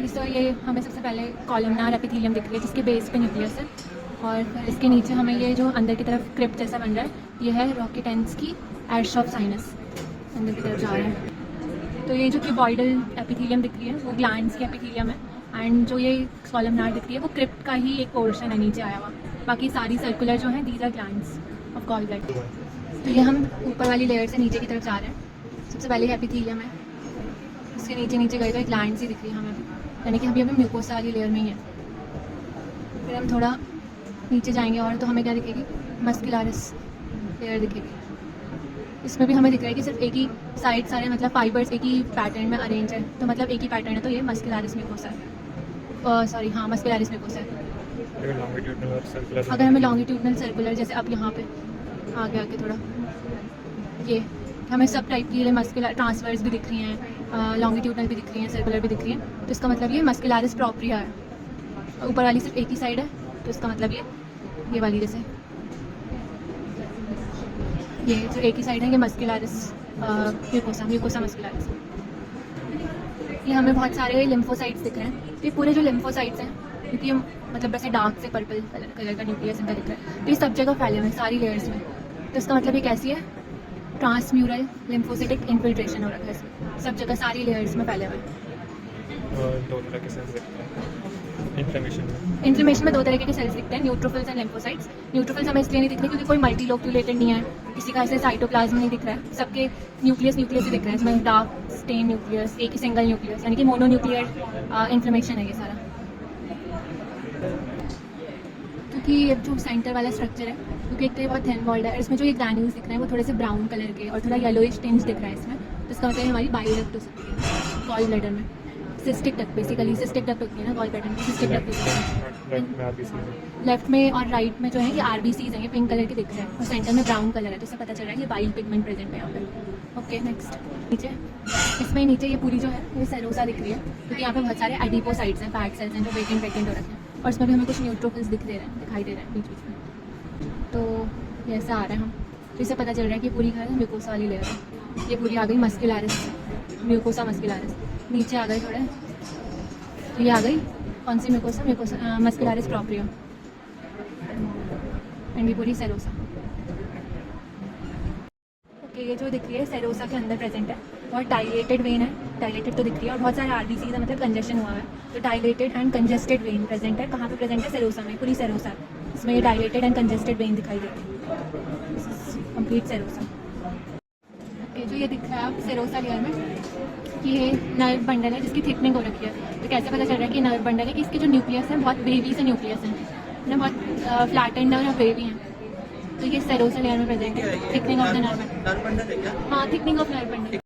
इससे ये हमें सबसे पहले कॉलमनार एपिथेलियम दिख रही है जिसके बेस पे न्यूक्लियस है, और फिर इसके नीचे हमें ये जो अंदर की तरफ क्रिप्ट जैसा बन रहा है ये है रॉकेटेंस की एश ऑफ साइनस, अंदर की तरफ जा रहा है। तो ये जो क्यूबॉइडल एपिथेलियम दिख रही है वो ग्लैंड्स की एपिथेलियम है, एंड जो ये कॉलमनार दिख रही है वो क्रिप्ट का ही एक पोर्शन है नीचे आया हुआ, बाकी सारी सर्कुलर जो है these are glands of gall bladder. तो ये हम ऊपर वाली लेयर से नीचे की तरफ जा रहे हैं। सबसे पहले एपिथेलियम है, इसके नीचे नीचे गए तो एक ग्लैंड्स ही दिख रही है हमें, यानी कि अभी हमें म्यूकोसा वाली लेयर में ही है। फिर हम थोड़ा नीचे जाएंगे और तो हमें क्या दिखेगी, मस्कुलरिस लेयर दिखेगी। इसमें भी हमें दिख रहा है कि सिर्फ एक ही साइड सारे मतलब फाइबर्स एक ही पैटर्न में अरेंज है, तो मतलब एक ही पैटर्न है, तो ये मस्कुलरिस म्यूकोसा है। सॉरी हाँ, मस्कुलरिस म्यूकोसा है। अगर हमें लॉन्गिट्यूडनल सर्कुलर जैसे अब यहाँ पे आगे आके थोड़ा ये हमें सब टाइप की मस्कुलर ट्रांसफर्स भी दिख रही हैं, लॉन्गिट्यूडनल भी दिख रही हैं, सर्कुलर भी दिख रही हैं, तो इसका मतलब ये मस्कुलरिस प्रोप्रिया है। ऊपर वाली सिर्फ एक ही साइड है, तो इसका मतलब ये वाली जैसे ये जो एक ही साइड है ये मस्कुलरिस म्यूकोसा मस्कुलरिस। ये हमें बहुत सारे लिम्फोसाइट्स दिख रहे हैं, तो ये पूरे जो लिम्फोसाइट्स हैं क्योंकि हम मतलब वैसे डार्क से पर्पल कलर का न्यूक्लियस इनका दिख रहा है, तो ये सब जगह फैले हुए हैं सारी लेयर्स में, तो इसका मतलब ये कैसी है, ट्रांसम्यूरल लिम्फोसिटिक इन्फिल्ट्रेशन हो रखा है इसमें, सब जगह सारी लेयर्स में फैले हुए हैं। दो तरह के सेल्स दिखते हैं इन्फ्लेमेशन में दो तरह के सेल्स दिखते हैं, न्यूट्रोफिल्स एंड लिम्फोसाइट्स। न्यूट्रोफिल्स हमें इसलिए नहीं दिख रहे क्योंकि कोई मल्टीलोक्यूलेटेड नहीं है, किसी का ऐसे साइटोप्लाज्म नहीं दिख रहा है, सबके न्यूक्लियस ही दिख रहा है। इसमें डार्क स्टेन न्यूक्लियस, एक ही सिंगल न्यूक्लियस, यानी कि मोनोन्यूक्लियर इन्फ्लेमेशन है ये सारा। क्योंकि ये जो सेंटर वाला स्ट्रक्चर है, क्योंकि एक तो ये बहुत थिन वॉल्ड है, इसमें जो ये ग्रैन्यूल्स दिख रहे हैं वो थोड़े से ब्राउन कलर के और थोड़ा येलोइश टिंज दिख रहा है इसमें, तो इसका मतलब हमारी बाइल डक्ट हो सकती है गॉल ब्लैडर में। Cystic duct basically, cystic duct होती है ना गॉल ब्लैडर में, सिस्टिक डक्ट लेफ्ट में और राइट में जो है ये आरबीसीज हैं, ये पिंक कलर के दिख रहे हैं और सेंटर में ब्राउन कलर है, तो इससे पता चल रहा है ये बाइल पिगमेंट प्रेजेंट है यहाँ पे। ओके नेक्स्ट, नीचे इसमें नीचे ये पूरी जो है ये सेरोसा दिख रही है, क्योंकि यहाँ पे बहुत सारे एडिपोसाइट्स हैं, फैट सेल्स हैं जो वेकेंट हो रखे हैं, और इसमें भी हमें कुछ न्यूट्रोफिल्स दिखाई दे रहे हैं बीच बीच में, तो ये ऐसा आ रहा है हम, तो इससे पता चल रहा है कि पूरी घर म्यूकोसा वाली लेयर है। ये पूरी आ गई मस्कुलरिस, म्यूकोसा मस्कुलरिस। नीचे आ गई थोड़े, ये आ गई कौन सी म्यूकोसा मस्कुलरिस प्रोप्रिया, एंड ये पूरी सेरोसा। ओके, ये जो दिख रही है सेरोसा के अंदर प्रेजेंट है, और डायलेटेड वेन है, डायलेटेड तो दिख रही है, और बहुत सारे आरबीसीज है, मतलब कंजेशन हुआ है, तो dilated and congested when present है। कहाँ पे प्रेजेंट है, सेरोसा में, पूरी सेरोसा इसमें ये डायलेटेड एंड कंजेस्टेड वेन दिखाई देती है, कंप्लीट सेरोसा। ओके, जो ये दिख रहा है आप सेरोसा लेयर में, ये नर्व बंडल है जिसकी थिकनिंग हो रखी है, तो कैसे पता चल रहा है कि नर्व बंडल है कि इसके जो न्यूक्लियस है बहुत वेवी से न्यूक्लियस है ना, बहुत फ्लैटेंड और वेवी हैं, तो ये सेरोसा लेयर में प्रेजेंट है। Thickening of the nerve bundle, हाँ थिकनिंग ऑफ नर्व बंडल।